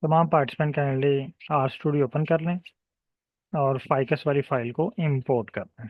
तमाम participant kindly our studio open कर लें और फाइकस वाली फाइल को इंपोर्ट कर लें।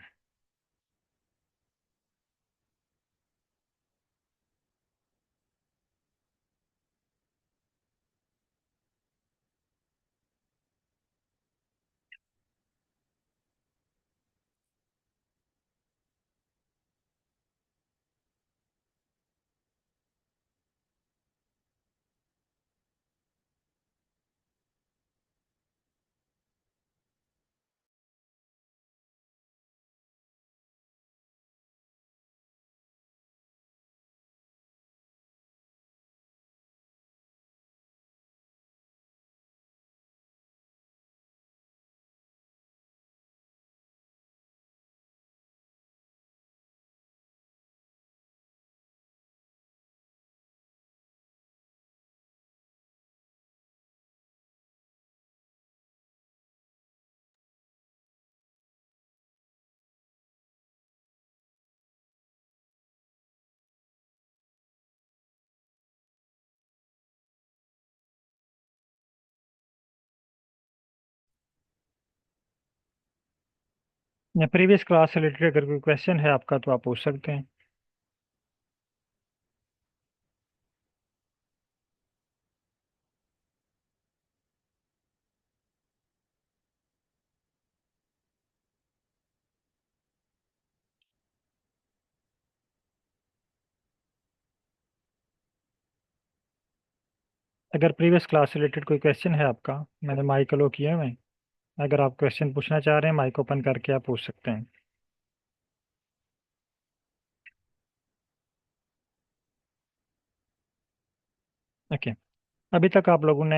या प्रीवियस क्लास से रिलेटेड अगर कोई क्वेश्चन है आपका तो आप पूछ सकते हैं। अगर प्रीवियस क्लास से रिलेटेड कोई क्वेश्चन है आपका, मैंने माइक अलो किए हुए हैं। अगर आप क्वेश्चन पूछना चाह रहे हैं माइक ओपन करके आप पूछ सकते हैं। ओके। अभी तक आप लोगों ने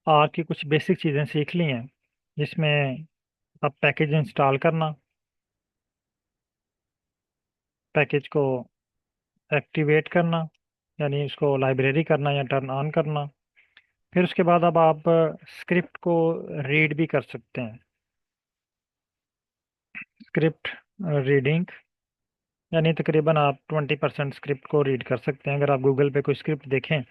आर की कुछ बेसिक चीज़ें सीख ली हैं, जिसमें आप पैकेज इंस्टॉल करना, पैकेज को एक्टिवेट करना यानी उसको लाइब्रेरी करना या टर्न ऑन करना। फिर उसके बाद अब आप स्क्रिप्ट को रीड भी कर सकते हैं। स्क्रिप्ट रीडिंग यानी तकरीबन आप 20% स्क्रिप्ट को रीड कर सकते हैं। अगर आप गूगल पे कोई स्क्रिप्ट देखें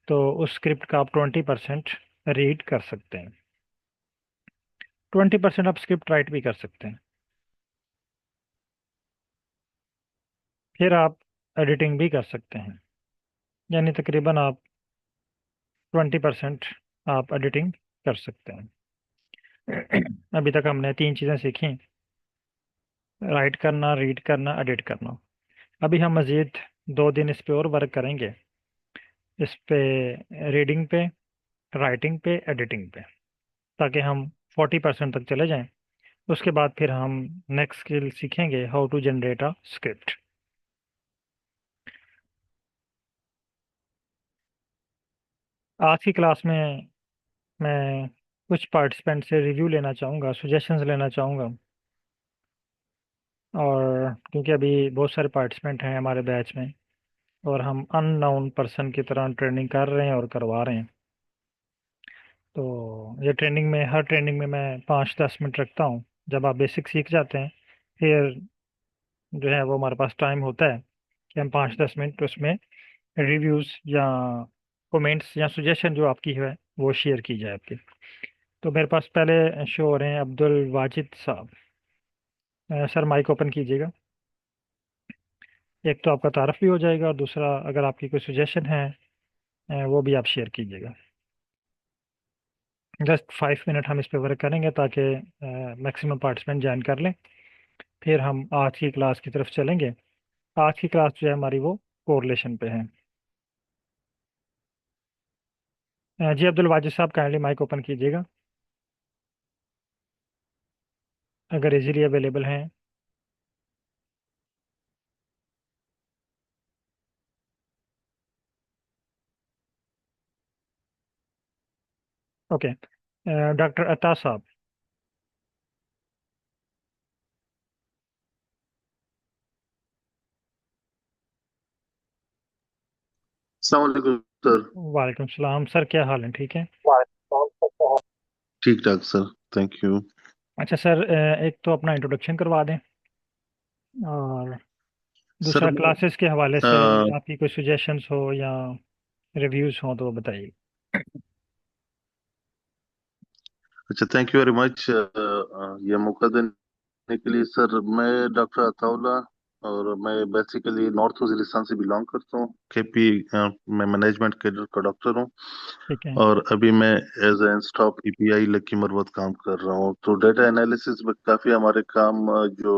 तो उस स्क्रिप्ट का आप 20% रीड कर सकते हैं। 20% आप स्क्रिप्ट राइट भी कर सकते हैं। फिर आप एडिटिंग भी कर सकते हैं, यानी तकरीबन आप 20% आप एडिटिंग कर सकते हैं। अभी तक हमने तीन चीज़ें सीखी: राइट करना, रीड करना, एडिट करना। अभी हम मज़ीद 2 दिन इस पे और वर्क करेंगे, इस पे रीडिंग पे, राइटिंग पे, एडिटिंग पे, ताकि हम 40% तक चले जाएं। उसके बाद फिर हम नेक्स्ट स्किल सीखेंगे, how to generate a script. आज की क्लास में मैं कुछ पार्टिसिपेंट से रिव्यू लेना चाहूँगा, सजेशंस लेना चाहूँगा। और क्योंकि अभी बहुत सारे पार्टिसिपेंट हैं हमारे बैच में और हम अननोन पर्सन की तरह ट्रेनिंग कर रहे हैं और करवा रहे हैं, तो ये ट्रेनिंग में, हर ट्रेनिंग में मैं 5-10 मिनट रखता हूँ। जब आप बेसिक सीख जाते हैं फिर जो है वो हमारे पास टाइम होता है कि हम 5-10 मिनट उसमें रिव्यूज़ या कमेंट्स या सजेशन जो आपकी है वो शेयर की जाए आपके। तो मेरे पास पहले शो हो रहे हैं अब्दुल वाजिद साहब। सर माइक ओपन कीजिएगा। एक तो आपका तारफ़ भी हो जाएगा और दूसरा अगर आपकी कोई सजेशन है वो भी आप शेयर कीजिएगा। जस्ट 5 मिनट हम इस पे वर्क करेंगे ताकि मैक्सिमम पार्टिसिपेंट ज्वाइन कर लें। फिर हम आज की क्लास की तरफ चलेंगे। आज की क्लास जो है हमारी वो कोरिलेशन पे है। जी अब्दुल वाजिद साहब काइंडली माइक ओपन कीजिएगा अगर इजीली अवेलेबल हैं। ओके। डॉक्टर अता साहब। अस्सलाम वालेकुम सर। वालेकुम सलाम सर, क्या हाल है? ठीक है। ठीक ठाक सर। Thank you. अच्छा सर, एक तो अपना इंट्रोडक्शन करवा दें और सर दूसरा मैं क्लासेस के हवाले से अ, आपकी कोई सजेशंस हो या रिव्यूज़ हो तो वो बताइए। अच्छा, थैंक यू वेरी मच ये मौका देने के लिए। सर, मैं डॉक्टर अताउल्ला, और मैं बेसिकली नॉर्थ वजीरिस्तान से बिलोंग करता हूँ। केपी मैं मैनेजमेंट कैडर का डॉक्टर हूँ। ठीक है। और अभी मैं as a staff EPI Lakki Marwat काम कर रहा हूँ। तो डेटा एनालिसिस में काफी हमारे काम जो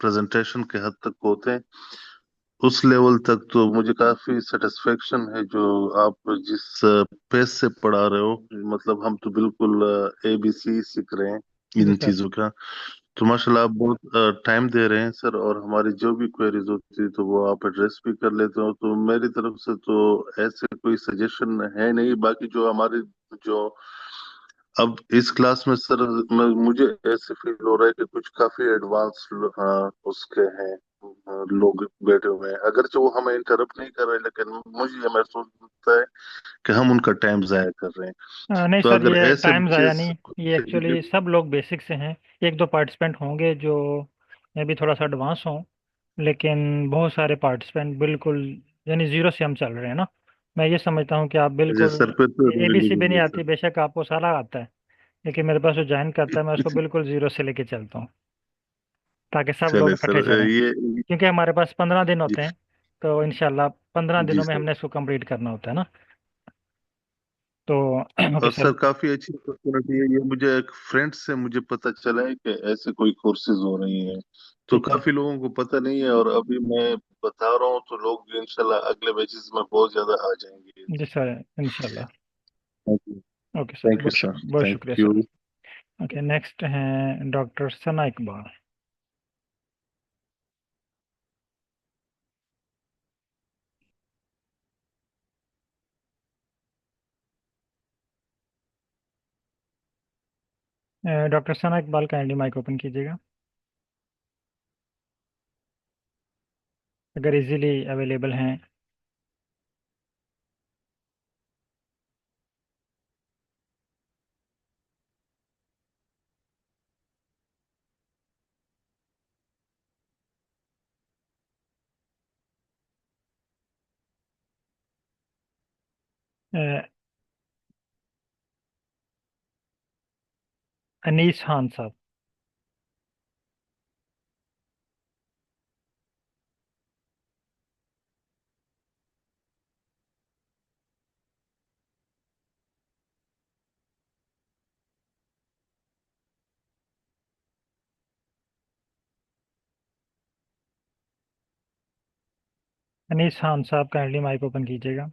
प्रेजेंटेशन के हद तक होते हैं, उस लेवल तक तो मुझे काफी सेटिस्फेक्शन है। जो आप जिस पेस से पढ़ा रहे हो, मतलब हम तो बिल्कुल एबीसी सीख रहे हैं जी इन सर। चीजों का। तो माशाल्लाह आप बहुत टाइम दे रहे हैं सर, और हमारी जो भी क्वेरीज होती है तो वो आप एड्रेस भी कर लेते हो। तो मेरी तरफ से तो ऐसे कोई सजेशन है नहीं। बाकी जो हमारे जो अब इस क्लास में सर, मुझे ऐसे फील हो रहा है कि कुछ काफी एडवांस उसके हैं लोग बैठे हुए हैं। अगरचे वो हमें इंटरप्ट नहीं कर रहे, लेकिन मुझे ये महसूस होता है कि हम उनका टाइम जाया कर रहे हैं। नहीं तो सर, अगर ये ऐसे टाइम बच्चे ज़ाया नहीं, ये एक्चुअली सब लोग बेसिक से हैं। एक दो पार्टिसिपेंट होंगे जो मे भी थोड़ा सा एडवांस हों, लेकिन बहुत सारे पार्टिसिपेंट बिल्कुल यानी ज़ीरो से हम चल रहे हैं ना। मैं ये समझता हूँ कि आप बिल्कुल सर पे तो एबीसी भी नहीं रिलीज आती, बेशक आपको सारा आता है, लेकिन मेरे पास जो ज्वाइन करता है मैं उसको है। बिल्कुल ज़ीरो से लेके चलता हूँ, ताकि सब लोग चले सर, इकट्ठे चलें। ये क्योंकि हमारे पास 15 दिन जी, होते हैं, तो इंशाल्लाह 15 दिनों जी में सर। हमने इसको कंप्लीट करना होता है ना। तो ओके और सर। सर, काफी अच्छी अपॉर्चुनिटी है ये। मुझे एक फ्रेंड से मुझे पता चला है कि ऐसे कोई कोर्सेज हो रही हैं। तो ठीक है। काफी लोगों को पता नहीं है, और अभी मैं बता रहा हूँ तो लोग इंशाल्लाह अगले बैचेस में बहुत ज्यादा आ जाएंगे। जी सर, इंशाल्लाह। Okay sir, thank you sir. बहुत शुक्रिया thank sir. You. Okay, next हैं डॉक्टर सना इकबाल। डॉक्टर सना इकबाल का एंडी माइक ओपन कीजिएगा, अगर इजीली अवेलेबल हैं। अ, अनीस खान साहब। अनीस खान साहब का एंडी माइक ओपन कीजिएगा।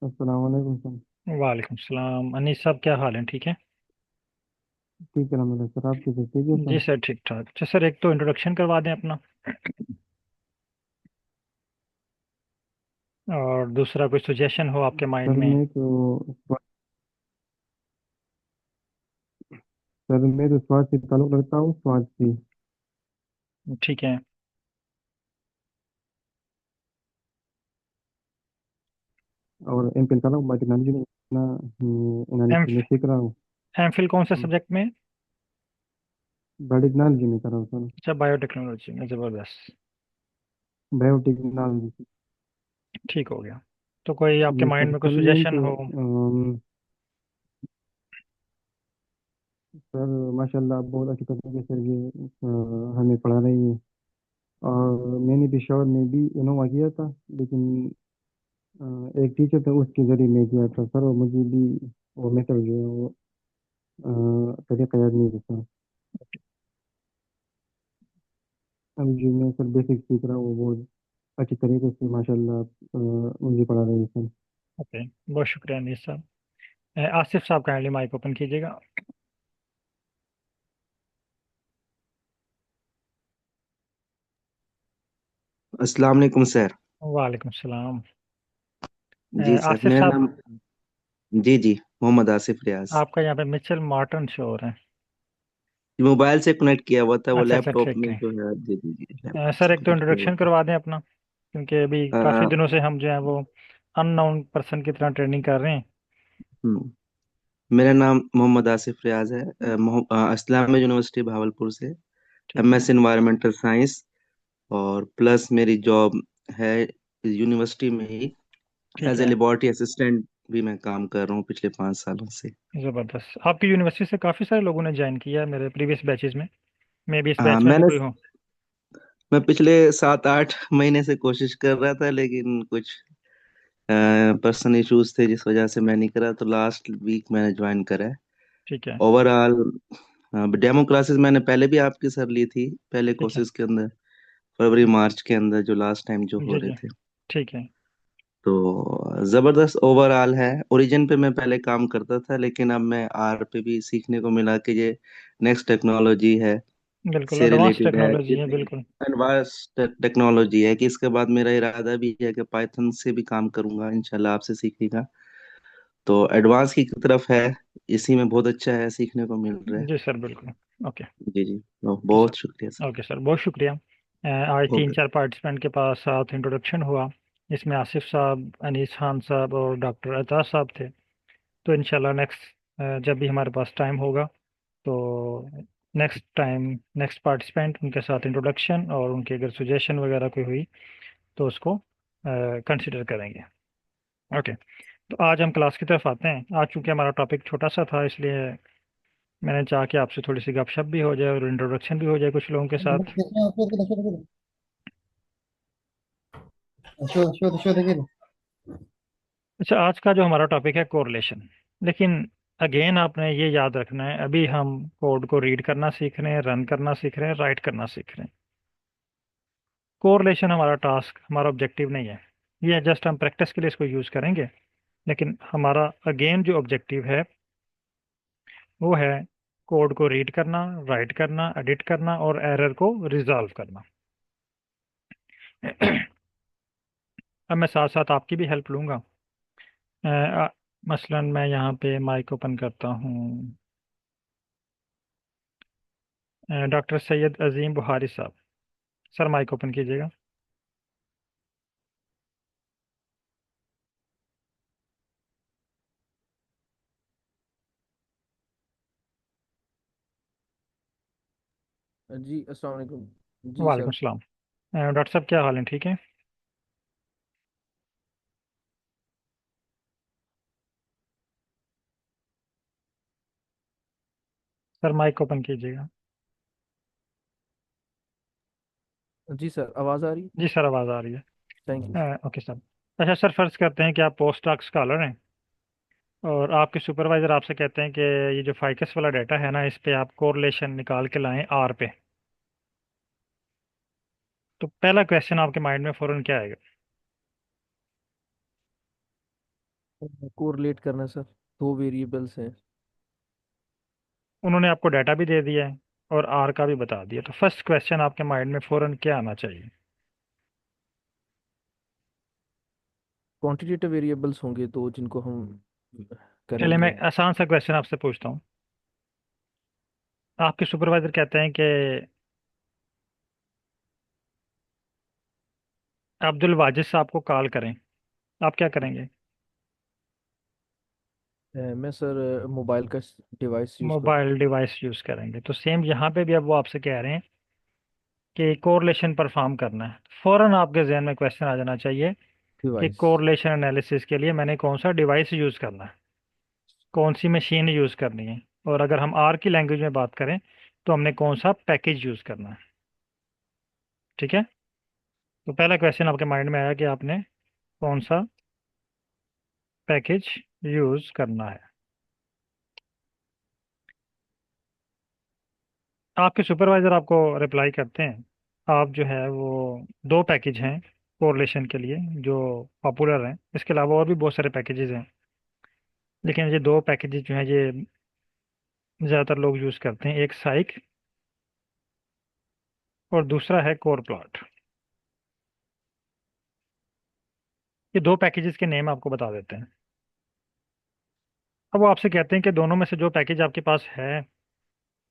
अस्सलाम वालेकुम सर। वालेकुम सलाम। अनीस साहब, क्या हाल है? ठीक है। ठीक है अलहमदिल्ला सर, आप कैसे? ठीक है जी सर। सर, ठीक ठाक। अच्छा सर, एक तो इंट्रोडक्शन करवा दें अपना, और दूसरा कोई सुजेशन हो आपके माइंड सर में। मैं तो स्वाद से ताल्लुक़ रखता हूँ, स्वाद से। ठीक है। और एम पिन कर रहा हूँ, बायोटेक्नोलॉजी में ना एम एनालिसिस में सीख रहा हूँ। एम फिल कौन से सब्जेक्ट में? बायोटेक्नोलॉजी में कर रहा हूँ सर। अच्छा, बायोटेक्नोलॉजी में, ज़बरदस्त। बायोटेक्नोलॉजी। ठीक हो गया। तो कोई आपके जी माइंड सर। में कोई सर मैं सुजेशन तो हो? सर माशाल्लाह बहुत अच्छी तरीके से ये हमें पढ़ा रही है। और मैंने पेशावर में भी इनोवा किया था, लेकिन एक टीचर था उसके जरिए मैं किया था सर, और मुझे भी वो मेथड जो है वो तरीका याद नहीं रहता। अभी जो मैं सर बेसिक सीख रहा हूँ वो बहुत अच्छी तरीके से माशाल्लाह मुझे पढ़ा रही है सर। ओके, बहुत शुक्रिया अनीस साहब। आसिफ साहब का माइक ओपन कीजिएगा। अस्सलाम वालेकुम सर। वालेकुम सलाम। जी सर, आसिफ मेरा साहब, नाम जी जी मोहम्मद आसिफ रियाज। आपका यहाँ पे मिचेल मार्टन शो हो रहा है। ये मोबाइल से कनेक्ट किया हुआ था, वो अच्छा अच्छा, लैपटॉप ठीक में है। जो है जी जी जी लैपटॉप सर, से एक तो कनेक्ट किया हुआ इंट्रोडक्शन करवा दें अपना, क्योंकि अभी था। काफ़ी दिनों से हम जो है वो अननोन पर्सन की तरह ट्रेनिंग कर रहे हैं। मेरा नाम मोहम्मद आसिफ रियाज है, इस्लामिक यूनिवर्सिटी भावलपुर से। ठीक है। एमएस इन्वायरमेंटल साइंस, और प्लस मेरी जॉब है यूनिवर्सिटी में ही ठीक एज ए है। लेबोरेटरी असिस्टेंट भी मैं काम कर रहा हूँ पिछले 5 सालों से। ज़बरदस्त। आपकी यूनिवर्सिटी से काफ़ी सारे लोगों ने ज्वाइन किया है मेरे प्रीवियस बैचेज में। मैं भी इस हाँ, बैच में भी कोई हूँ। मैं पिछले 7-8 महीने से कोशिश कर रहा था, लेकिन कुछ पर्सनल इश्यूज थे जिस वजह से मैं नहीं करा, तो लास्ट वीक मैंने ज्वाइन करा है। ठीक है। ओवरऑल डेमो क्लासेस मैंने पहले भी आपकी सर ली थी, पहले ठीक है। कोर्सेज के अंदर, फरवरी मार्च के अंदर जो लास्ट टाइम जो हो जी रहे जी। थे। ठीक है। तो जबरदस्त ओवरऑल है। ओरिजिन पे मैं पहले काम करता था, लेकिन अब मैं आर पे भी सीखने को मिला कि ये नेक्स्ट टेक्नोलॉजी है, बिल्कुल से एडवांस रिलेटेड है, टेक्नोलॉजी है, इतनी बिल्कुल। एडवांस टेक्नोलॉजी है कि इसके बाद मेरा इरादा भी है कि पाइथन से भी काम करूंगा इंशाल्लाह, आपसे सीखेगा। तो एडवांस की तरफ है, इसी में बहुत अच्छा है, सीखने को मिल रहा है। जी सर, बिल्कुल। ओके। जी जी, तो ओके बहुत सर। शुक्रिया सर। ओके सर, बहुत शुक्रिया। आज तीन ओके। चार पार्टिसिपेंट के पास साथ इंट्रोडक्शन हुआ। इसमें आसिफ साहब, अनीस खान साहब और डॉक्टर अतार साहब थे। तो इंशाल्लाह नेक्स्ट जब भी हमारे पास टाइम होगा, तो नेक्स्ट टाइम नेक्स्ट पार्टिसिपेंट उनके साथ इंट्रोडक्शन और उनकी अगर सुजेशन वगैरह कोई हुई तो उसको कंसिडर करेंगे। ओके। तो आज हम क्लास की तरफ आते हैं। आज चूंकि हमारा टॉपिक छोटा सा था, इसलिए मैंने चाहा कि आपसे थोड़ी सी गपशप भी हो जाए और इंट्रोडक्शन भी हो जाए कुछ लोगों के साथ। अच्छा, आज का जो हमारा टॉपिक है कोरिलेशन। लेकिन अगेन आपने ये याद रखना है, अभी हम कोड को रीड करना सीख रहे हैं, रन करना सीख रहे हैं, राइट करना सीख रहे हैं। कोरिलेशन हमारा टास्क, हमारा ऑब्जेक्टिव नहीं है। ये जस्ट हम प्रैक्टिस के लिए इसको यूज़ करेंगे। लेकिन हमारा अगेन जो ऑब्जेक्टिव है वो है कोड को रीड करना, राइट करना, एडिट करना और एरर को रिजॉल्व करना। अब मैं साथ साथ आपकी भी हेल्प लूँगा। मसलन मैं यहाँ पे माइक ओपन करता हूँ। डॉक्टर सैयद अजीम बुहारी साहब, सर माइक ओपन कीजिएगा। जी अस्सलाम वालेकुम। जी वालेकुम सर। सलाम। डॉक्टर साहब क्या हाल है, ठीक है? सर माइक ओपन कीजिएगा। जी सर, आवाज़ आ रही है? जी सर, आवाज़ आ रही है। Thank you. Okay sir. अच्छा सर, फर्ज करते हैं कि आप पोस्ट डॉक स्कॉलर हैं और आपके सुपरवाइज़र आपसे कहते हैं कि ये जो फाइकस वाला डाटा है ना, इस पे आप कोरिलेशन निकाल के लाएं आर पे। तो पहला क्वेश्चन आपके माइंड में फ़ौरन क्या आएगा? कोरिलेट करना सर, दो वेरिएबल्स हैं। उन्होंने आपको डाटा भी दे दिया है और आर का भी बता दिया, तो फर्स्ट क्वेश्चन आपके माइंड में फ़ौरन क्या आना चाहिए? क्वांटिटेटिव वेरिएबल्स होंगे तो जिनको हम चलिए मैं करेंगे। आसान सा क्वेश्चन आपसे पूछता हूँ। आपके सुपरवाइज़र कहते हैं कि अब्दुल वाजिद साहब को कॉल करें, आप क्या करेंगे? मैं सर मोबाइल का डिवाइस यूज़ करूँ। मोबाइल डिवाइस यूज़ करेंगे। तो सेम यहाँ पे भी अब वो आपसे कह रहे हैं कि कोरिलेशन परफॉर्म करना है। फ़ौरन आपके जहन में क्वेश्चन आ जाना चाहिए कि डिवाइस। कोरिलेशन एनालिसिस के लिए मैंने कौन सा डिवाइस यूज़ करना है, कौन सी मशीन यूज़ करनी है। और अगर हम आर की लैंग्वेज में बात करें तो हमने कौन सा पैकेज यूज़ करना है। ठीक है। तो पहला क्वेश्चन आपके माइंड में आया कि आपने कौन सा पैकेज यूज़ करना है। आपके सुपरवाइज़र आपको रिप्लाई करते हैं, आप जो है वो दो पैकेज हैं कोरिलेशन के लिए जो पॉपुलर हैं, इसके अलावा और भी बहुत सारे पैकेजेस हैं, लेकिन ये दो पैकेजेस जो हैं ये ज़्यादातर लोग यूज़ करते हैं। एक साइक और दूसरा है कोर प्लॉट। ये दो पैकेजेस के नेम आपको बता देते हैं। अब वो आपसे कहते हैं कि दोनों में से जो पैकेज आपके पास है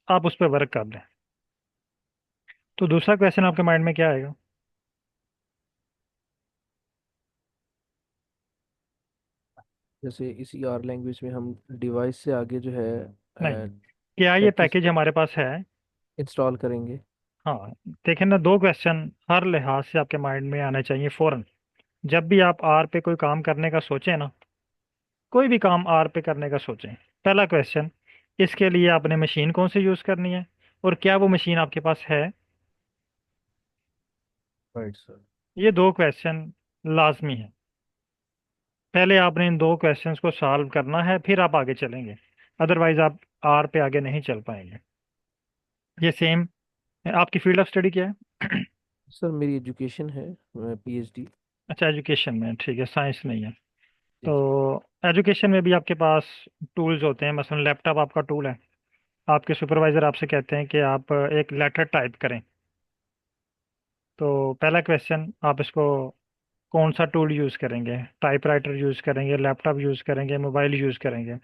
आप उस पर वर्क कर लें। तो दूसरा क्वेश्चन आपके माइंड में क्या आएगा? जैसे इसी आर लैंग्वेज में हम डिवाइस से आगे जो है नहीं, क्या ये पैकेज पैकेज हमारे पास है? इंस्टॉल करेंगे। हाँ। देखें ना, दो क्वेश्चन हर लिहाज से आपके माइंड में आने चाहिए फ़ौरन। जब भी आप आर पे कोई काम करने का सोचें ना, कोई भी काम आर पे करने का सोचें। पहला क्वेश्चन, इसके लिए आपने मशीन कौन सी यूज़ करनी है और क्या वो मशीन आपके पास है। Right sir. ये दो क्वेश्चन लाजमी है। पहले आपने इन दो क्वेश्चंस को सॉल्व करना है, फिर आप आगे चलेंगे। अदरवाइज आप आर पे आगे नहीं चल पाएंगे। ये सेम, आपकी फील्ड ऑफ स्टडी क्या है? सर मेरी एजुकेशन है, मैं पीएचडी। अच्छा, एजुकेशन में, ठीक है, साइंस नहीं है। जी तो जी। एजुकेशन में भी आपके पास टूल्स होते हैं, मसलन लैपटॉप आपका टूल है। आपके सुपरवाइजर आपसे कहते हैं कि आप एक लेटर टाइप करें। तो पहला क्वेश्चन, आप इसको कौन सा टूल यूज़ करेंगे? टाइपराइटर यूज़ करेंगे, लैपटॉप यूज़ करेंगे, मोबाइल यूज़ करेंगे?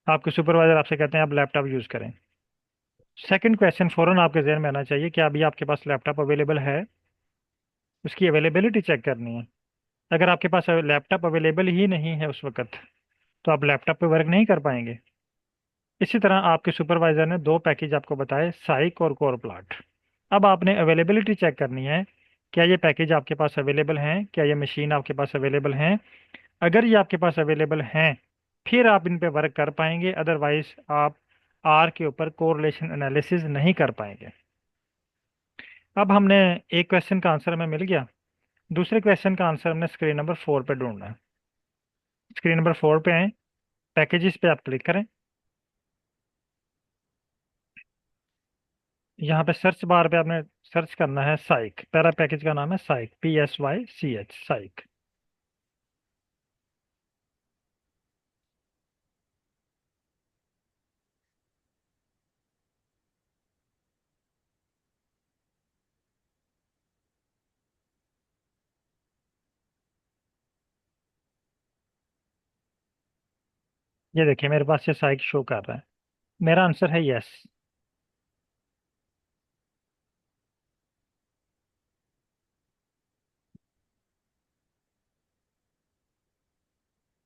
आपके सुपरवाइजर आपसे कहते हैं आप लैपटॉप यूज़ करें। सेकंड क्वेश्चन फ़ौरन आपके जहन में आना चाहिए कि अभी आपके पास लैपटॉप अवेलेबल है, उसकी अवेलेबिलिटी चेक करनी है। अगर आपके पास लैपटॉप अवेलेबल ही नहीं है उस वक्त, तो आप लैपटॉप पे वर्क नहीं कर पाएंगे। इसी तरह आपके सुपरवाइजर ने दो पैकेज आपको बताए, साइक और कोर प्लाट। अब आपने अवेलेबिलिटी चेक करनी है, क्या ये पैकेज आपके पास अवेलेबल हैं, क्या ये मशीन आपके पास अवेलेबल हैं। अगर ये आपके पास अवेलेबल हैं, फिर आप इन पे वर्क कर पाएंगे, अदरवाइज आप आर के ऊपर कोरिलेशन एनालिसिस नहीं कर पाएंगे। अब हमने एक क्वेश्चन का आंसर हमें मिल गया। दूसरे क्वेश्चन का आंसर हमने स्क्रीन नंबर 4 पे ढूंढना है। स्क्रीन नंबर 4 पे आए, पैकेजेस पे आप क्लिक करें। यहाँ पे सर्च बार पे आपने सर्च करना है साइक। पहला पैकेज का नाम है साइक, PSYCH, साइक। ये देखिए मेरे पास ये साइक शो कर रहा है। मेरा आंसर है यस।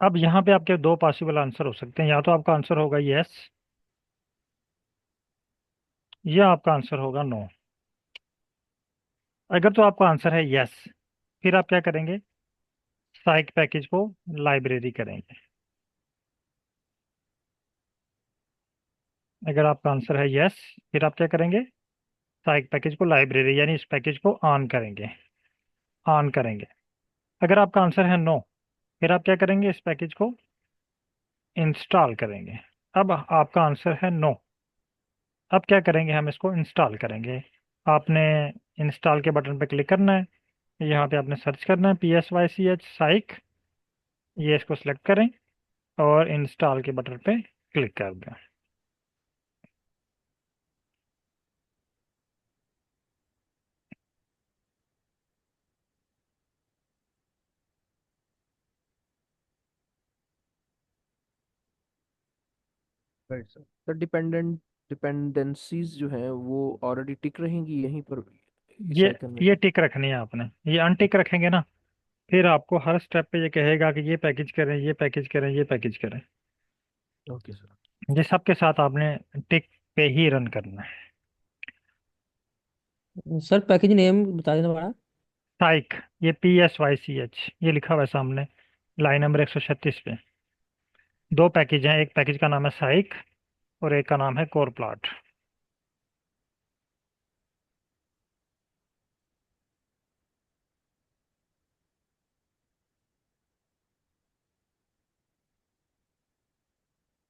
अब यहाँ पे आपके दो पॉसिबल आंसर हो सकते हैं, या तो आपका आंसर होगा यस, या आपका आंसर होगा नो। अगर तो आपका आंसर है यस, फिर आप क्या करेंगे? साइक पैकेज को लाइब्रेरी करेंगे। अगर आपका आंसर है यस, फिर आप क्या करेंगे? साइक पैकेज को लाइब्रेरी यानी इस पैकेज को ऑन करेंगे, ऑन करेंगे। अगर आपका आंसर है नो, फिर आप क्या करेंगे? इस पैकेज को इंस्टॉल करेंगे। अब आपका आंसर है नो। अब क्या करेंगे? हम इसको इंस्टॉल करेंगे। आपने इंस्टॉल के बटन पर क्लिक करना है। यहाँ पे आपने सर्च करना है PSYCH साइक। ये इसको सेलेक्ट करें और इंस्टॉल के बटन पे क्लिक कर दें। Right sir. तो डिपेंडेंसीज जो हैं वो ऑलरेडी टिक रहेंगी यहीं पर, इस ये आइकन में। ये टिक रखनी है आपने। ये अनटिक रखेंगे ना, फिर आपको हर स्टेप पे ये कहेगा कि ये पैकेज करें, ये पैकेज करें, ये पैकेज करें। Okay sir. ये सब के साथ आपने टिक पे ही रन करना है। सर पैकेज नेम बता देना बड़ा। साइक, ये PSYCH, ये लिखा हुआ है सामने लाइन नंबर 136 पे। दो पैकेज हैं, एक पैकेज का नाम है साइक और एक का नाम है कोर प्लॉट।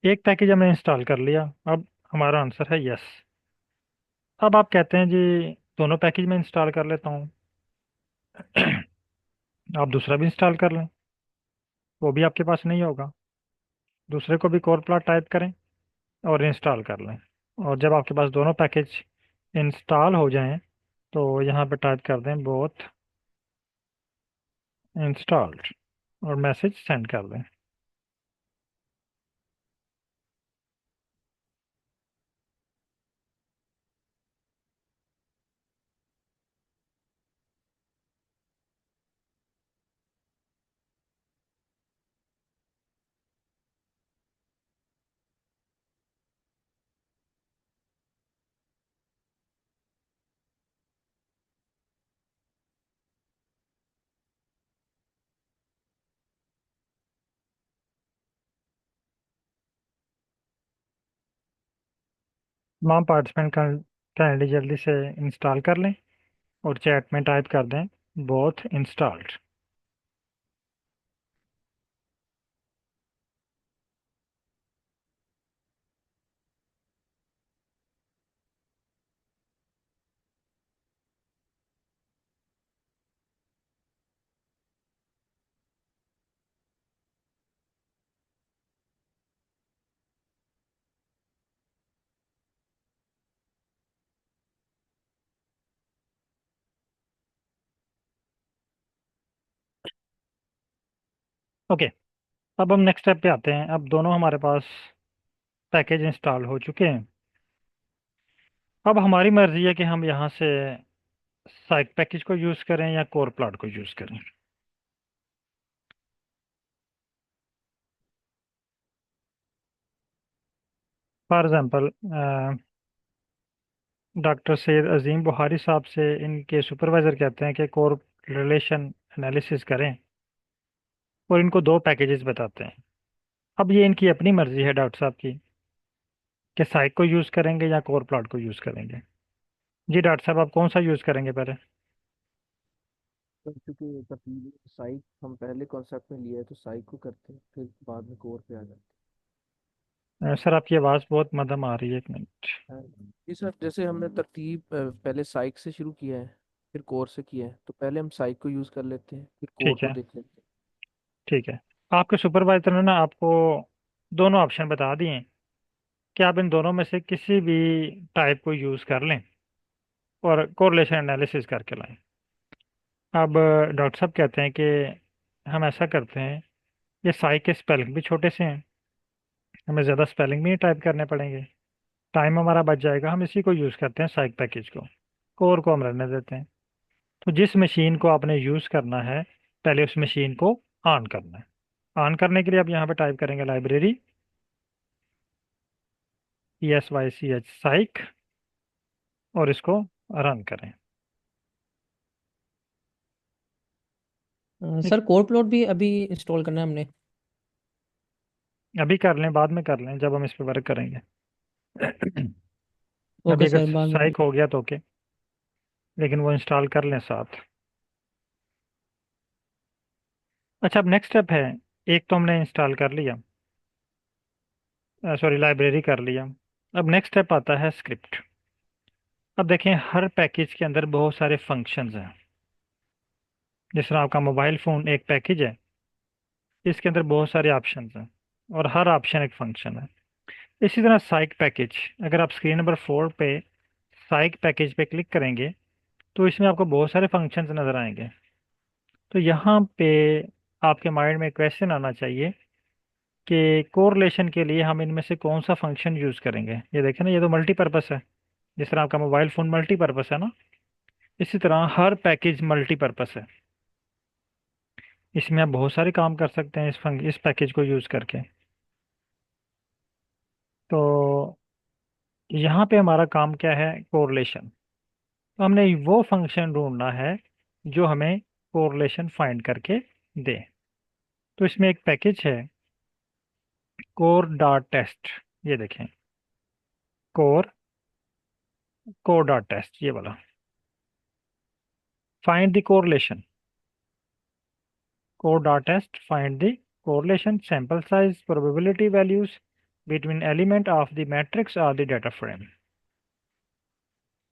एक पैकेज हमने इंस्टॉल कर लिया, अब हमारा आंसर है यस। अब आप कहते हैं जी दोनों पैकेज में इंस्टॉल कर लेता हूँ। आप दूसरा भी इंस्टॉल कर लें, वो भी आपके पास नहीं होगा। दूसरे को भी कोर प्लॉट टाइप करें और इंस्टॉल कर लें। और जब आपके पास दोनों पैकेज इंस्टॉल हो जाएं, तो यहाँ पे टाइप कर दें बोथ इंस्टॉल्ड और मैसेज सेंड कर दें। तमाम पार्टिसिपेंट कैंडी जल्दी से इंस्टॉल कर लें और चैट में टाइप कर दें बोथ इंस्टॉल्ड। ओके, अब हम नेक्स्ट स्टेप पे आते हैं। अब दोनों हमारे पास पैकेज इंस्टॉल हो चुके हैं। अब हमारी मर्जी है कि हम यहाँ से साइक पैकेज को यूज़ करें या कोर प्लॉट को यूज़ करें। फॉर एग्जांपल, डॉक्टर सैयद अजीम बुहारी साहब से इनके सुपरवाइज़र कहते हैं कि कोर रिलेशन एनालिसिस करें और इनको दो पैकेजेस बताते हैं। अब ये इनकी अपनी मर्जी है डॉक्टर साहब की कि साइक को यूज़ करेंगे या कोर प्लॉट को यूज़ करेंगे। जी डॉक्टर साहब, आप कौन सा यूज़ करेंगे पहले? तो क्योंकि तरतीब साइक हम पहले कॉन्सेप्ट में लिया है तो साइक को करते हैं, फिर बाद में कोर पे आ जाते सर आपकी आवाज़ बहुत मध्यम आ रही है, एक मिनट। हैं। जी सर, जैसे हमने तरतीब पहले साइक से शुरू किया है, फिर कोर से किया है, तो पहले हम साइक को यूज़ कर लेते हैं, फिर कोर ठीक को है, देख लेते ठीक है। आपके सुपरवाइजर ने ना आपको दोनों ऑप्शन बता दिए हैं कि आप इन दोनों में से किसी भी टाइप को यूज़ कर लें और कोरिलेशन एनालिसिस करके लाएं। अब डॉक्टर साहब कहते हैं कि हम ऐसा करते हैं, ये साई के स्पेलिंग भी छोटे से हैं, हमें ज़्यादा स्पेलिंग भी नहीं टाइप करने पड़ेंगे, टाइम हमारा बच जाएगा। हम इसी को यूज़ करते हैं, साइक पैकेज को। कोर को हम रहने देते हैं। तो जिस मशीन को आपने यूज़ करना है, पहले उस मशीन को ऑन करना है। ऑन करने के लिए आप यहाँ पे टाइप करेंगे लाइब्रेरी ESYCH साइक और इसको रन करें। ठीक, सर कोर प्लॉट भी अभी इंस्टॉल करना है हमने? अभी कर लें, बाद में कर लें जब हम इस पे वर्क करेंगे। अभी ओके अगर सर, बाद में साइक हो गया तो ओके, लेकिन वो इंस्टॉल कर लें साथ। अच्छा, अब नेक्स्ट स्टेप है, एक तो हमने इंस्टॉल कर लिया, सॉरी लाइब्रेरी कर लिया। अब नेक्स्ट स्टेप आता है स्क्रिप्ट। अब देखें, हर पैकेज के अंदर बहुत सारे फंक्शंस हैं। जिस तरह आपका मोबाइल फ़ोन एक पैकेज है, इसके अंदर बहुत सारे ऑप्शंस हैं और हर ऑप्शन एक फंक्शन है। इसी तरह साइक पैकेज, अगर आप स्क्रीन नंबर 4 पे साइक पैकेज पे क्लिक करेंगे तो इसमें आपको बहुत सारे फंक्शंस नज़र आएंगे। तो यहाँ पे आपके माइंड में क्वेश्चन आना चाहिए कि कोरिलेशन के लिए हम इनमें से कौन सा फंक्शन यूज़ करेंगे। ये देखें ना, ये तो मल्टीपर्पस है। जिस तरह आपका मोबाइल फ़ोन मल्टीपर्पस है ना, इसी तरह हर पैकेज मल्टीपर्पस है। इसमें आप बहुत सारे काम कर सकते हैं इस पैकेज को यूज़ करके। तो यहाँ पे हमारा काम क्या है? कोरिलेशन। तो हमने वो फंक्शन ढूंढना है जो हमें कोरिलेशन फाइंड करके दे। तो इसमें एक पैकेज है कोर डॉट टेस्ट, ये देखें, कोर कोर डॉट टेस्ट, ये वाला। Find the correlation, cor dot test find the correlation sample size probability values between element of the matrix और द डाटा फ्रेम।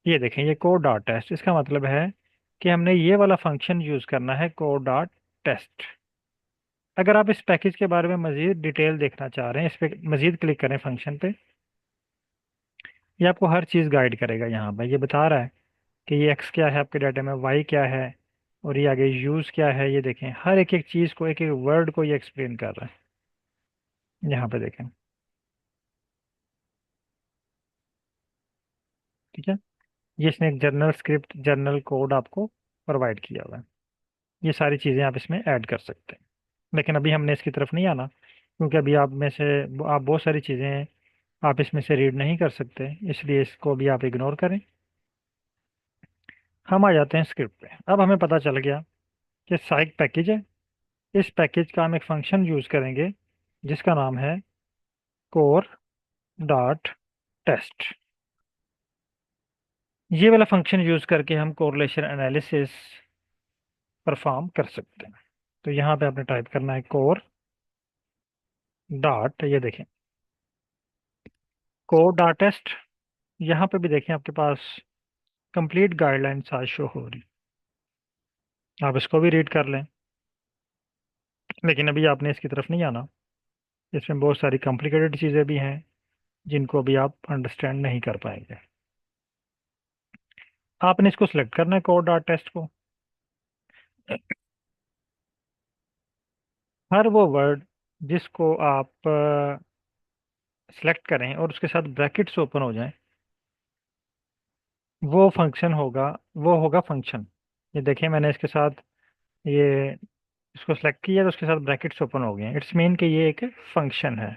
ये देखें, ये कोड डॉट टेस्ट, इसका मतलब है कि हमने ये वाला फंक्शन यूज़ करना है, कोड डॉट टेस्ट। अगर आप इस पैकेज के बारे में मज़ीद डिटेल देखना चाह रहे हैं, इस पर मज़ीद क्लिक करें फंक्शन पे। ये आपको हर चीज़ गाइड करेगा। यहाँ पे ये बता रहा है कि ये एक्स क्या है आपके डाटा में, वाई क्या है, और ये आगे यूज़ क्या है। ये देखें, हर एक एक चीज़ को, एक एक वर्ड को ये एक्सप्लेन कर रहा है। यहाँ पे देखें, ठीक है। ये इसने एक जर्नल स्क्रिप्ट, जर्नल कोड आपको प्रोवाइड किया हुआ है। ये सारी चीज़ें आप इसमें ऐड कर सकते हैं, लेकिन अभी हमने इसकी तरफ नहीं आना, क्योंकि अभी आप में से आप बहुत सारी चीज़ें आप इसमें से रीड नहीं कर सकते, इसलिए इसको भी आप इग्नोर करें। हम आ जाते हैं स्क्रिप्ट पे। अब हमें पता चल गया कि साइक पैकेज है, इस पैकेज का हम एक फंक्शन यूज़ करेंगे जिसका नाम है कोर डॉट टेस्ट। ये वाला फंक्शन यूज करके हम कोरिलेशन एनालिसिस परफॉर्म कर सकते हैं। तो यहाँ पे आपने टाइप करना है कोर डॉट, ये देखें कोर डॉट टेस्ट। यहाँ पे भी देखें आपके पास कंप्लीट गाइडलाइंस आज शो हो रही, आप इसको भी रीड कर लें। लेकिन अभी आपने इसकी तरफ नहीं आना, इसमें बहुत सारी कॉम्प्लिकेटेड चीज़ें भी हैं जिनको अभी आप अंडरस्टैंड नहीं कर पाएंगे। आपने इसको सिलेक्ट करना है कोड डॉट टेस्ट को। हर वो वर्ड जिसको आप सिलेक्ट करें और उसके साथ ब्रैकेट्स ओपन हो जाएं, वो फंक्शन होगा, वो होगा फंक्शन। ये देखें मैंने इसके साथ ये इसको सिलेक्ट किया तो उसके साथ ब्रैकेट्स ओपन हो गए हैं, इट्स मीन कि ये एक फंक्शन है।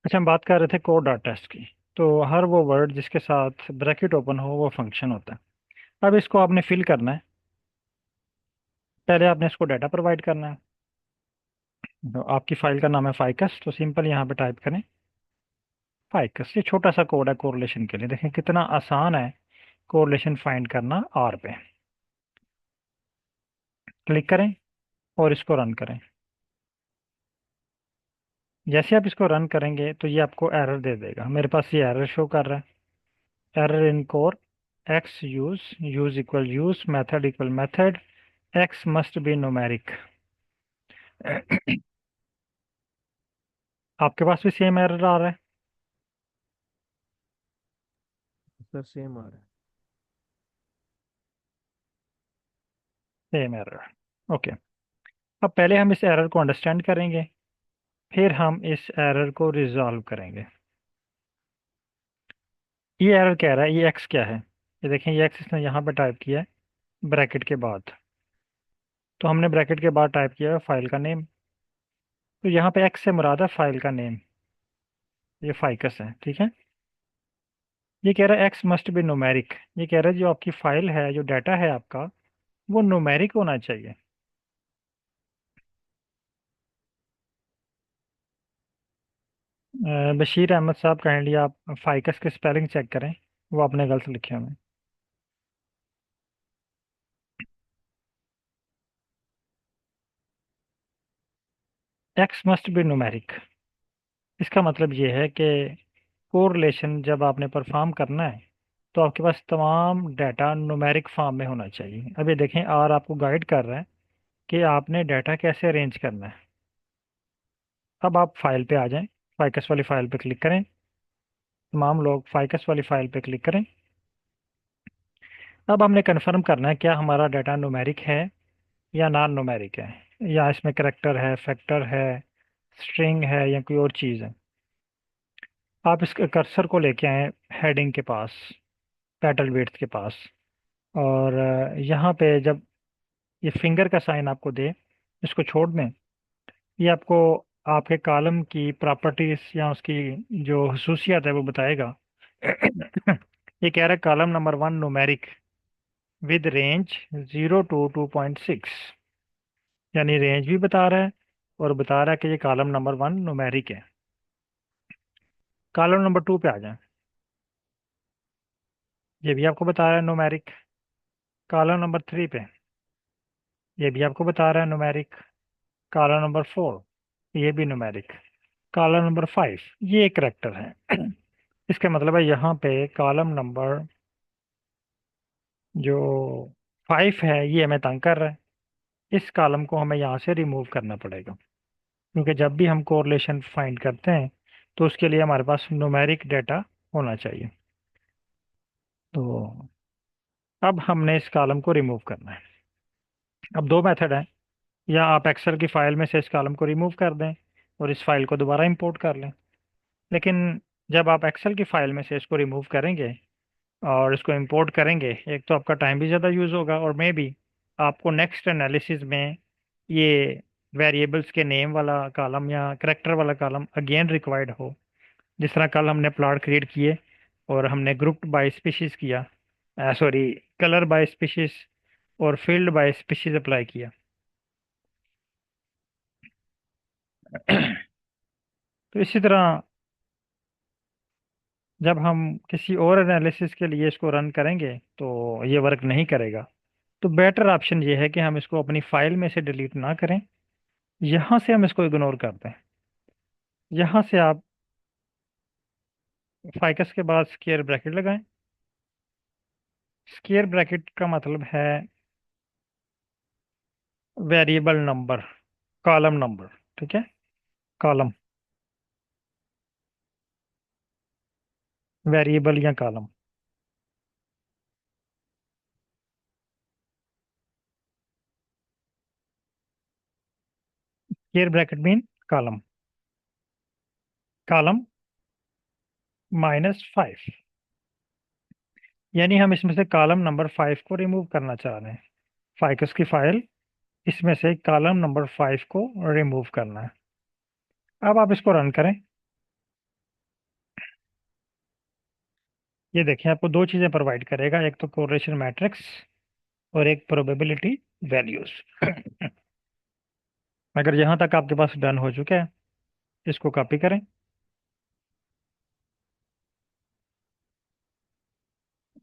अच्छा, हम बात कर रहे थे कोड डॉट टेस्ट की। तो हर वो वर्ड जिसके साथ ब्रैकेट ओपन हो वो फंक्शन होता है। अब इसको आपने फिल करना है। पहले आपने इसको डाटा प्रोवाइड करना है। तो आपकी फाइल का नाम है फाइकस, तो सिंपल यहाँ पे टाइप करें फाइकस। ये छोटा सा कोड है कोरिलेशन के लिए, देखें कितना आसान है कोरिलेशन फाइंड करना आर पे। क्लिक करें और इसको रन करें। जैसे आप इसको रन करेंगे तो ये आपको एरर दे देगा। मेरे पास ये एरर शो कर रहा है, error in core x use use equal use method equal method x must be numeric. आपके पास भी सेम एरर आ रहा है? सर सेम आ रहा है। Same error, okay. अब पहले हम इस एरर को अंडरस्टैंड करेंगे, फिर हम इस एरर को रिजॉल्व करेंगे। ये एरर कह रहा है, ये एक्स क्या है? ये देखें, ये एक्स इसने यहाँ पे टाइप किया है ब्रैकेट के बाद। तो हमने ब्रैकेट के बाद टाइप किया है फाइल का नेम। तो यहाँ पे एक्स से मुराद है फाइल का नेम, ये फाइकस है, ठीक है। ये कह रहा है एक्स मस्ट बी न्यूमेरिक। ये कह रहा है जो आपकी फाइल है, जो डाटा है आपका, वो न्यूमेरिक होना चाहिए। बशीर अहमद साहब, काइंडली आप फाइकस के स्पेलिंग चेक करें, वो आपने गलत लिखे हुए हैं। एक्स मस्ट बी न्यूमेरिक, इसका मतलब ये है कि कोरिलेशन जब आपने परफॉर्म करना है तो आपके पास तमाम डाटा न्यूमेरिक फॉर्म में होना चाहिए। अब ये देखें, आर आपको गाइड कर रहा है कि आपने डाटा कैसे अरेंज करना है। अब आप फाइल पे आ जाएं, फाइकस वाली फाइल पे क्लिक करें। तमाम लोग फाइकस वाली फाइल पे क्लिक करें। अब हमने कंफर्म करना है क्या हमारा डाटा न्यूमेरिक है या नॉन न्यूमेरिक है, या इसमें करेक्टर है, फैक्टर है, स्ट्रिंग है, या कोई और चीज़ है। आप इस कर्सर को लेके आए हेडिंग के पास, टाइटल विड्थ के पास, और यहाँ पे जब ये फिंगर का साइन आपको दे, इसको छोड़ दें। ये आपको आपके कॉलम की प्रॉपर्टीज या उसकी जो खसूसियात है वो बताएगा। ये कह रहा है column number 1 numeric with range 0 to 2.6, यानी रेंज भी बता रहा है और बता रहा है कि ये कॉलम नंबर 1 न्यूमेरिक है। कॉलम नंबर 2 पे आ जाए, ये भी आपको बता रहा है न्यूमेरिक। कॉलम नंबर 3 पे, ये भी आपको बता रहा है न्यूमेरिक। कॉलम नंबर 4, ये भी न्यूमेरिक। कॉलम नंबर 5, ये एक करेक्टर है। इसका मतलब है यहाँ पे कॉलम नंबर जो 5 है ये हमें तंग कर रहा है। इस कॉलम को हमें यहाँ से रिमूव करना पड़ेगा, क्योंकि जब भी हम कोरिलेशन फाइंड करते हैं तो उसके लिए हमारे पास न्यूमेरिक डाटा होना चाहिए। तो अब हमने इस कॉलम को रिमूव करना है। अब दो मेथड हैं, या आप एक्सेल की फाइल में से इस कॉलम को रिमूव कर दें और इस फाइल को दोबारा इंपोर्ट कर लें। लेकिन जब आप एक्सेल की फाइल में से इसको रिमूव करेंगे और इसको इंपोर्ट करेंगे, एक तो आपका टाइम भी ज़्यादा यूज़ होगा और मे बी आपको नेक्स्ट एनालिसिस में ये वेरिएबल्स के नेम वाला कॉलम या करेक्टर वाला कॉलम अगेन रिक्वायर्ड हो। जिस तरह कल हमने प्लॉट क्रिएट किए और हमने ग्रुप्ड बाय स्पीशीज किया, सॉरी, कलर बाय स्पीशीज और फील्ड बाय स्पीशीज अप्लाई किया। तो इसी तरह जब हम किसी और एनालिसिस के लिए इसको रन करेंगे तो ये वर्क नहीं करेगा। तो बेटर ऑप्शन ये है कि हम इसको अपनी फाइल में से डिलीट ना करें, यहाँ से हम इसको इग्नोर कर दें। यहाँ से आप फाइकस के बाद स्क्वायर ब्रैकेट लगाएं। स्क्वायर ब्रैकेट का मतलब है वेरिएबल नंबर, कॉलम नंबर, ठीक है, कॉलम, वेरिएबल या column. Square bracket mean column, column -5, यानी हम इसमें से कॉलम नंबर 5 को रिमूव करना चाह रहे हैं। फाइकस की फाइल, इसमें से कॉलम नंबर 5 को रिमूव करना है। अब आप इसको रन करें। ये देखें, आपको दो चीज़ें प्रोवाइड करेगा, एक तो कोरिलेशन मैट्रिक्स और एक प्रोबेबिलिटी वैल्यूज। अगर यहाँ तक आपके पास डन हो चुका है, इसको कॉपी करें,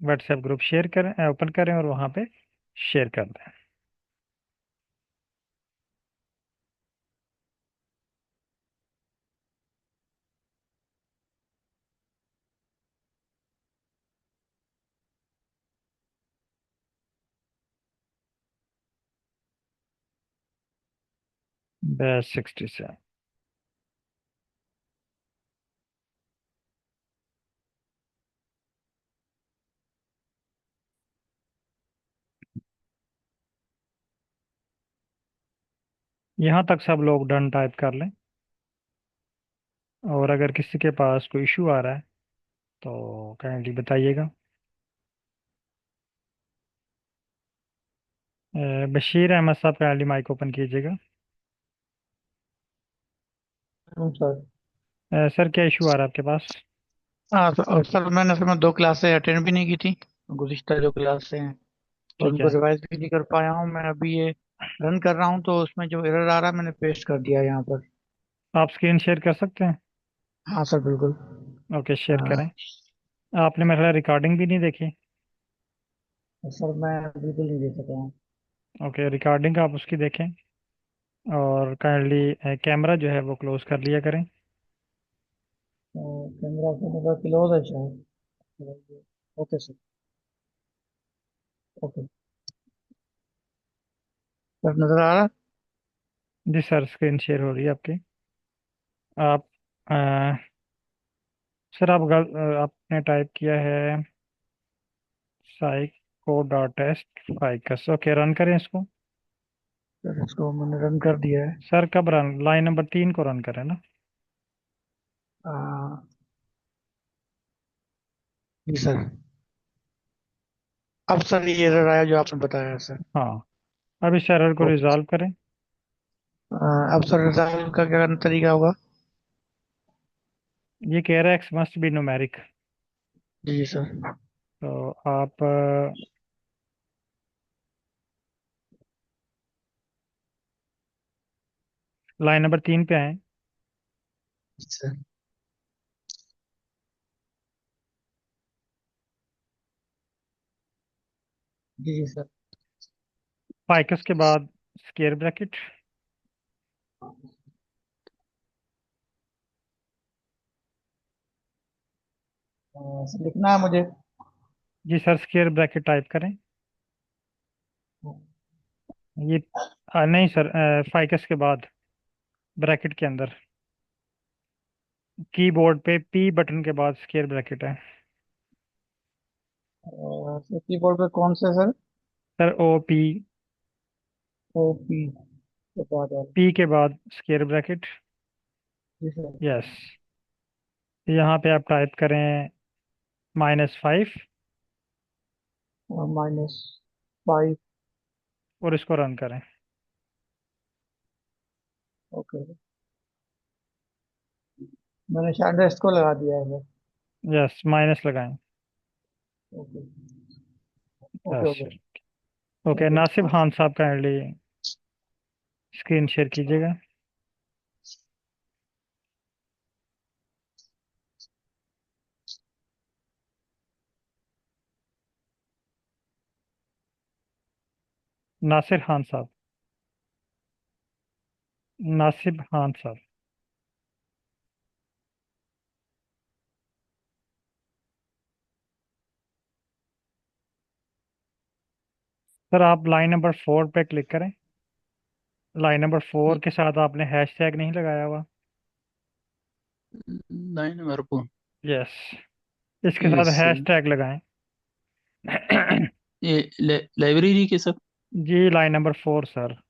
व्हाट्सएप ग्रुप शेयर करें, ओपन करें और वहाँ पे शेयर कर दें। बैच 67। यहाँ तक सब लोग डन टाइप कर लें, और अगर किसी के पास कोई इशू आ रहा है तो काइंडली बताइएगा। बशीर अहमद साहब काइंडली माइक ओपन कीजिएगा। सर। सर क्या इशू आ रहा है आपके पास? हाँ सर, मैंने असल में 2 क्लासें अटेंड भी नहीं की थी, गुज़िश्ता जो क्लासें हैं, और ठीक उनको है, रिवाइज भी नहीं कर पाया हूँ। मैं अभी ये रन कर रहा हूँ तो उसमें जो एरर आ रहा है मैंने पेस्ट कर दिया है यहाँ पर। आप स्क्रीन शेयर कर सकते हैं? हाँ सर, बिल्कुल। ओके, शेयर हाँ करें। आपने मेरा रिकॉर्डिंग भी नहीं देखी? सर, मैं बिल्कुल नहीं दे सका हूँ। ओके, रिकॉर्डिंग आप उसकी देखें और काइंडली कैमरा जो है वो क्लोज कर लिया करें। कैमरा से मेरा क्लोज है शायद। Okay sir. ओके सर, नजर आ रहा? जी सर, स्क्रीन शेयर हो रही है आपकी। आप अ, सर आपने टाइप किया है साइको डॉट टेस्ट फाइकस। ओके, रन करें इसको। सर, इसको मैंने रन कर दिया है। सर कब रन, लाइन नंबर 3 को रन करें ना? आ, जी सर। अब सर ये एरर आया जो आपने बताया सर। हाँ, अब इस एरर को ओके। रिजॉल्व करें। अब सर रिजल्व का क्या तरीका होगा? ये कह रहा है एक्स मस्ट बी न्यूमेरिक। जी जी सर। तो आप लाइन नंबर 3 पे आए। सर। जी जी सर। फाइकस के बाद स्क्वायर ब्रैकेट। सर, लिखना है मुझे? जी सर, स्क्वायर ब्रैकेट टाइप करें। ये नहीं सर, फाइकस के बाद ब्रैकेट के अंदर कीबोर्ड पे पी बटन के बाद स्क्वायर ब्रैकेट है। सर, कीबोर्ड पे कौन से sir? Sir O P, O P के बाद और? पी के बाद स्क्वायर ब्रैकेट। जी सर। यस। यहाँ पे आप टाइप करें -5 और -5। और इसको रन करें। ओके, मैंने शायद रेस्ट को लगा दिया है सर। यस, माइनस लगाएं। Okay okay yes okay. Sir. Okay, okay Nasib Khan साहब काइंडली स्क्रीन शेयर कीजिएगा। नासिर खान साहब, नासिब खान साहब। सर आप लाइन नंबर 4 पे क्लिक करें। लाइन नंबर 4 के साथ आपने हैश टैग नहीं लगाया हुआ। Line number 4। यस, इसके साथ यस हैश सर। टैग लगाएं। ये लाइब्रेरी के सब। जी, लाइन नंबर 4 सर।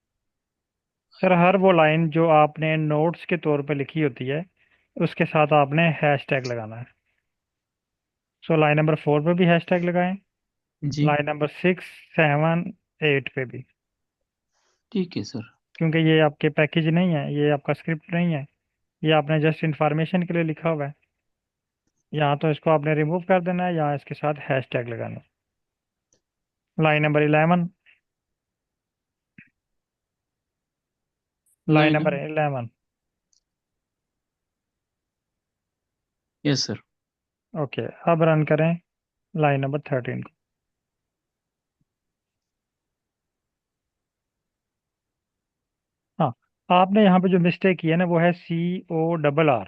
सर हर वो लाइन जो आपने नोट्स के तौर पे लिखी होती है उसके साथ आपने हैश टैग लगाना है। सो लाइन नंबर 4 पे भी हैश टैग लगाएं। जी लाइन नंबर 6, 7, 8 पे भी। ठीक है सर। क्योंकि ये आपके पैकेज नहीं है, ये आपका स्क्रिप्ट नहीं है, ये आपने जस्ट इंफॉर्मेशन के लिए लिखा हुआ है। यहाँ तो इसको आपने रिमूव कर देना है, यहाँ इसके साथ हैश टैग लगाना है। Line number 11, line line. Number 11। Yes sir. Okay, अब रन करें लाइन नंबर 13 को। हाँ, आपने यहाँ पे जो मिस्टेक की है ना वो है CORR,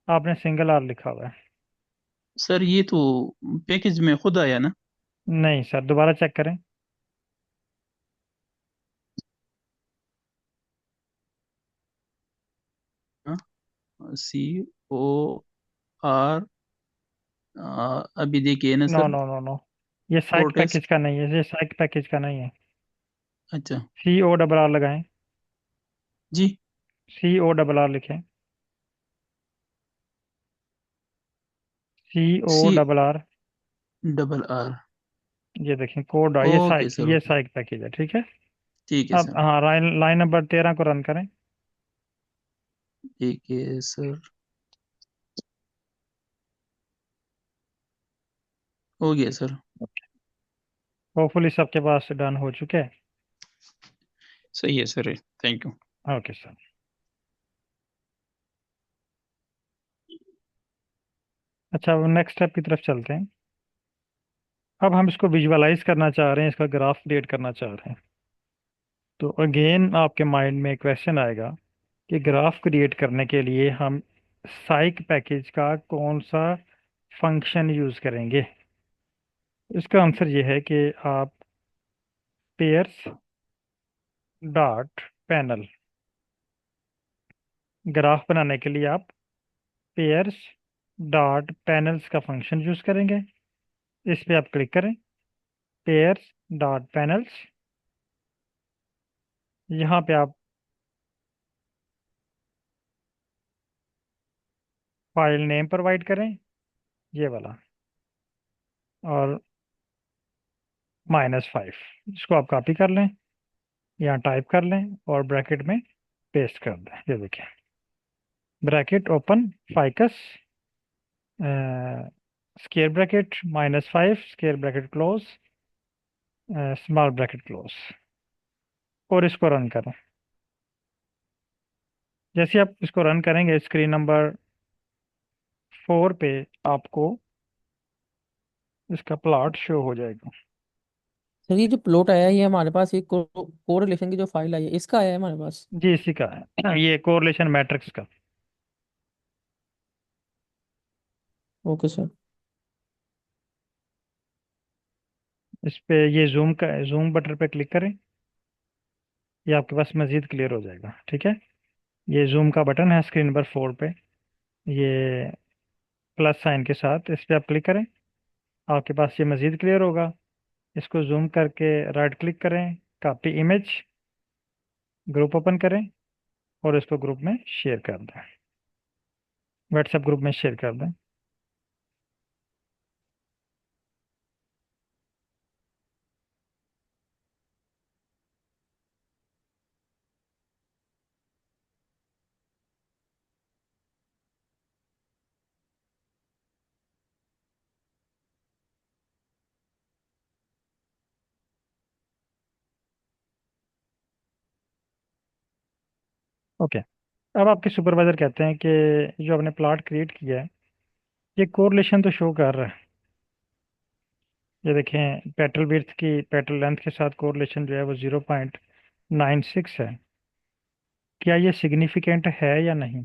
आपने सिंगल आर लिखा हुआ है। सर ये तो पैकेज में खुद आया ना। नहीं सर, दोबारा चेक करें। COR। अभी देखिए ना no sir. No no no, ये साइक प्रोटेस्ट। पैकेज का नहीं है, ये साइक पैकेज का नहीं है। अच्छा। CORR लगाएं। जी। CORR लिखें। सी CORR। Double R. ये देखें कोड, ये ओके साइक, सर ये ओके। साइक पैकेज है, ठीक है। ठीक है अब सर। हाँ, लाइन लाइन नंबर 13 को रन करें। ठीक है सर। हो गया सर। होपफुली सबके पास डन हो चुके हैं। सही है sir. Thank you. Okay sir. अच्छा, अब नेक्स्ट स्टेप की तरफ चलते हैं। अब हम इसको विजुअलाइज करना चाह रहे हैं, इसका ग्राफ क्रिएट करना चाह रहे हैं। तो अगेन आपके माइंड में क्वेश्चन आएगा कि ग्राफ क्रिएट करने के लिए हम साइक पैकेज का कौन सा फंक्शन यूज़ करेंगे। इसका आंसर ये है कि आप पेयर्स डॉट पैनल, ग्राफ बनाने के लिए आप पेयर्स डॉट पैनल्स का फंक्शन यूज़ करेंगे। इस पे आप क्लिक करें, पेयर्स डॉट पैनल्स। यहाँ पे आप फाइल नेम प्रोवाइड करें, ये वाला, और -5, इसको आप कॉपी कर लें, यहाँ टाइप कर लें और ब्रैकेट में पेस्ट कर दें। ये देखिए, bracket open, ficus, square bracket -5, square bracket close, small bracket close, और इसको रन करें। जैसे आप इसको रन करेंगे स्क्रीन नंबर 4 पे आपको इसका प्लॉट शो हो जाएगा। सर ये जो प्लॉट आया है ये हमारे पास एक कोरिलेशन की जो फाइल आई है इसका आया है हमारे पास। जी, इसी का है, ये कोरिलेशन मैट्रिक्स का। Okay sir. इस पे ये जूम बटन पे क्लिक करें, ये आपके पास मज़ीद क्लियर हो जाएगा, ठीक है। ये जूम का बटन है स्क्रीन नंबर 4 पे, ये प्लस साइन के साथ, इस पे आप क्लिक करें, आपके पास ये मज़ीद क्लियर होगा। इसको जूम करके राइट क्लिक करें, कॉपी इमेज, ग्रुप ओपन करें और इसको ग्रुप में शेयर कर दें। व्हाट्सएप ग्रुप में शेयर कर दें। ओके, अब आपके सुपरवाइजर कहते हैं कि जो आपने प्लॉट क्रिएट किया है ये कोरिलेशन तो शो कर रहा है। ये देखें, पेट्रोल विड्थ की पेट्रोल लेंथ के साथ कोरिलेशन जो है वो 0.96 है। क्या ये सिग्निफिकेंट है या नहीं?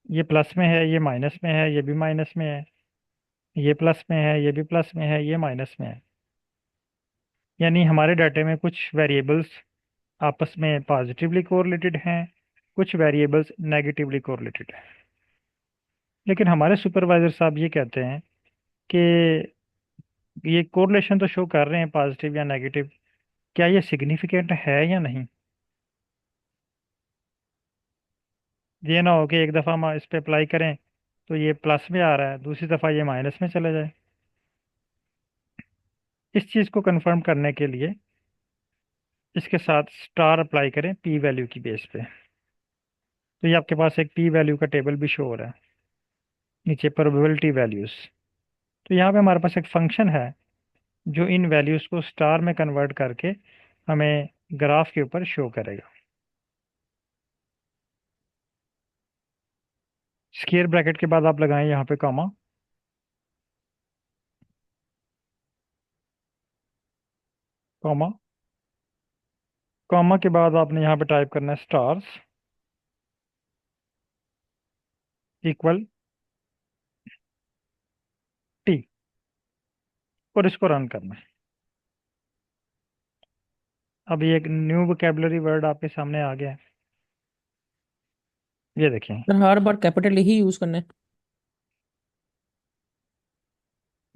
ये प्लस में है, ये माइनस में है, ये भी माइनस में है, ये प्लस में है, ये भी प्लस में है, ये माइनस में है। यानी हमारे डाटे में कुछ वेरिएबल्स आपस में पॉजिटिवली कोरिलेटेड हैं, कुछ वेरिएबल्स नेगेटिवली कोरिलेटेड हैं। लेकिन हमारे सुपरवाइजर साहब ये कहते हैं कि ये कोरिलेशन तो शो कर रहे हैं पॉजिटिव या नेगेटिव, क्या ये सिग्निफिकेंट है या नहीं? ये ना हो कि एक दफ़ा हम इस पे अप्लाई करें तो ये प्लस में आ रहा है, दूसरी दफ़ा ये माइनस में चला जाए। इस चीज़ को कंफर्म करने के लिए इसके साथ स्टार अप्लाई करें पी वैल्यू की बेस पे। तो ये आपके पास एक पी वैल्यू का टेबल भी शो हो रहा है, नीचे प्रोबेबिलिटी वैल्यूज़। तो यहाँ पे हमारे पास एक फंक्शन है जो इन वैल्यूज़ को स्टार में कन्वर्ट करके हमें ग्राफ के ऊपर शो करेगा। स्क्वायर ब्रैकेट के बाद आप लगाएं यहाँ पे कॉमा, कॉमा, कॉमा के बाद आपने यहाँ पे टाइप करना है स्टार्स इक्वल टी, और इसको रन करना है। अभी एक न्यू वोकेबलरी वर्ड आपके सामने आ गया है, ये देखें। सर हर बार कैपिटल ही यूज करना है?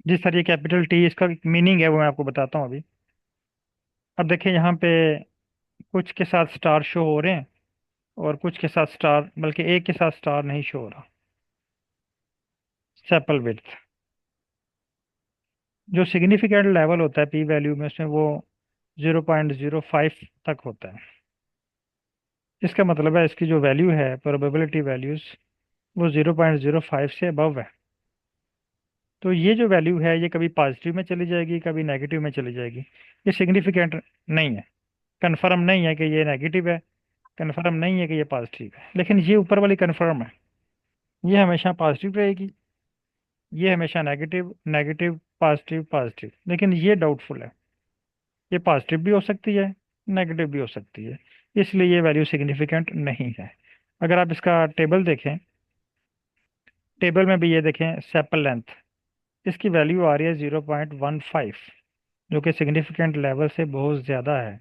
जी सर, ये कैपिटल टी इसका मीनिंग है वो मैं आपको बताता हूँ अभी। अब देखें यहाँ पे कुछ के साथ स्टार शो हो रहे हैं और कुछ के साथ स्टार, बल्कि एक के साथ स्टार नहीं शो हो रहा। सेपल विड्थ जो सिग्निफिकेंट लेवल होता है पी वैल्यू में, उसमें वो 0.05 तक होता है। इसका मतलब है इसकी जो वैल्यू है प्रोबेबिलिटी वैल्यूज वो 0.05 से अबव है। तो ये जो वैल्यू है ये कभी पॉजिटिव में चली जाएगी, कभी नेगेटिव में चली जाएगी। ये सिग्निफिकेंट नहीं है, कन्फर्म नहीं है कि ये नेगेटिव है, कन्फर्म नहीं है कि ये पॉजिटिव है। लेकिन ये ऊपर वाली कन्फर्म है, ये हमेशा पॉजिटिव रहेगी, ये हमेशा नेगेटिव, नेगेटिव, पॉजिटिव, पॉजिटिव। लेकिन ये डाउटफुल है, ये पॉजिटिव भी हो सकती है, नेगेटिव भी हो सकती है, इसलिए ये वैल्यू सिग्निफिकेंट नहीं है। अगर आप इसका टेबल देखें, टेबल में भी ये देखें सेपल लेंथ, इसकी वैल्यू आ रही है 0.15, जो कि सिग्निफिकेंट लेवल से बहुत ज़्यादा है,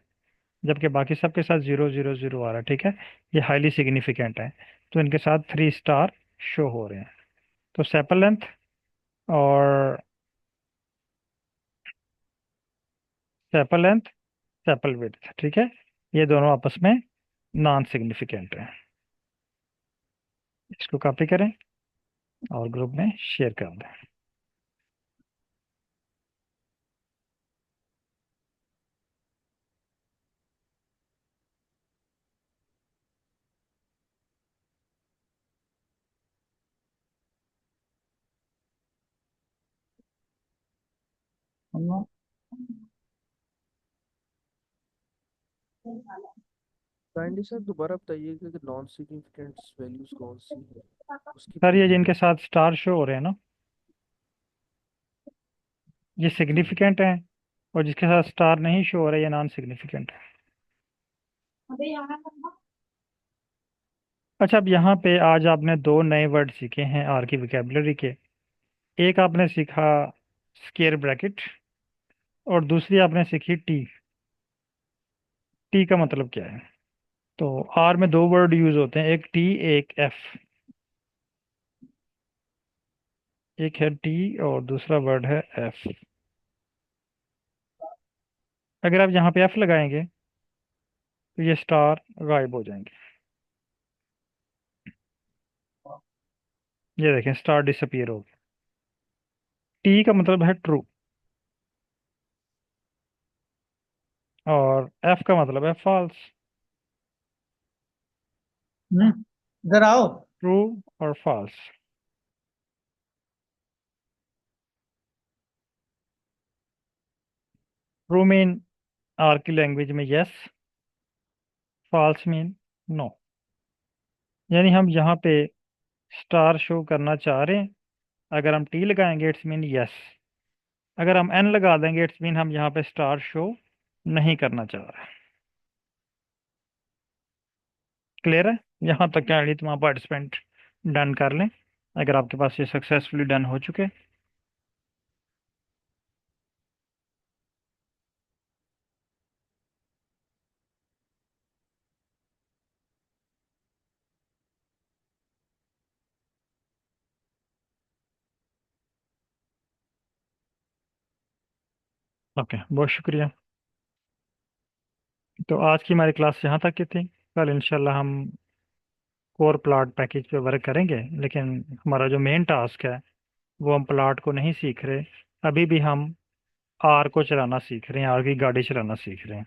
जबकि बाकी सबके साथ 0 0 0 आ रहा है। ठीक है, ये हाईली सिग्निफिकेंट है, तो इनके साथ 3 स्टार शो हो रहे हैं। तो सेपल लेंथ और सेपल लेंथ, सेपल विड्थ, ठीक है, ये दोनों आपस में नॉन सिग्निफिकेंट है। इसको कॉपी करें और ग्रुप में शेयर कर दें। काइंडली सर दोबारा बताइए कि नॉन सिग्निफिकेंट वैल्यूज कौन सी है, उसकी सर ये पूरी। जिनके साथ स्टार शो हो रहे हैं ना, ये सिग्निफिकेंट है, और जिसके साथ स्टार नहीं शो हो रहा है ये नॉन सिग्निफिकेंट है। अच्छा, अब यहाँ पे आज आपने दो नए वर्ड सीखे हैं आर की वोकेबलरी के। एक आपने सीखा स्क्वायर ब्रैकेट और दूसरी आपने सीखी टी। टी का मतलब क्या है? तो आर में दो वर्ड यूज होते हैं, एक टी एक एफ। एक है टी और दूसरा वर्ड है एफ। अगर आप यहाँ पे एफ लगाएंगे तो ये स्टार गायब हो जाएंगे। ये देखें स्टार डिसअपियर हो गया। टी का मतलब है ट्रू और एफ का मतलब है फॉल्स। इधर आओ। ट्रू और फॉल्स। ट्रू मीन आर की लैंग्वेज में यस, फॉल्स मीन नो। यानी हम यहाँ पे स्टार शो करना चाह रहे हैं, अगर हम टी लगाएंगे इट्स मीन यस, अगर हम एन लगा देंगे इट्स मीन हम यहाँ पे स्टार शो नहीं करना चाह रहे। क्लियर है? यहाँ तक क्या आई तमाम पार्टिसिपेंट डन कर लें अगर आपके पास ये सक्सेसफुली डन हो चुके। ओके, बहुत शुक्रिया। तो आज की हमारी क्लास यहाँ तक की थी। कल इंशाल्लाह हम कोर प्लॉट पैकेज पे वर्क करेंगे, लेकिन हमारा जो मेन टास्क है वो हम प्लॉट को नहीं सीख रहे, अभी भी हम आर को चलाना सीख रहे हैं, आर की गाड़ी चलाना सीख रहे हैं।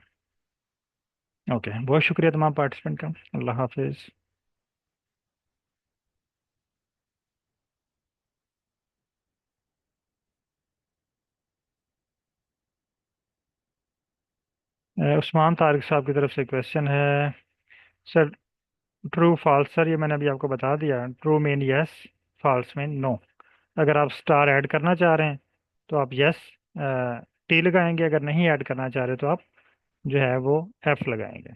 ओके, बहुत शुक्रिया तमाम पार्टिसिपेंट का। अल्लाह हाफिज़। उस्मान तारिक साहब की तरफ से क्वेश्चन है सर। ट्रू फॉल्स सर, ये मैंने अभी आपको बता दिया। True mean yes, false mean no. अगर आप स्टार ऐड करना चाह रहे हैं तो आप यस टी लगाएंगे, अगर नहीं ऐड करना चाह रहे तो आप जो है वो एफ लगाएंगे।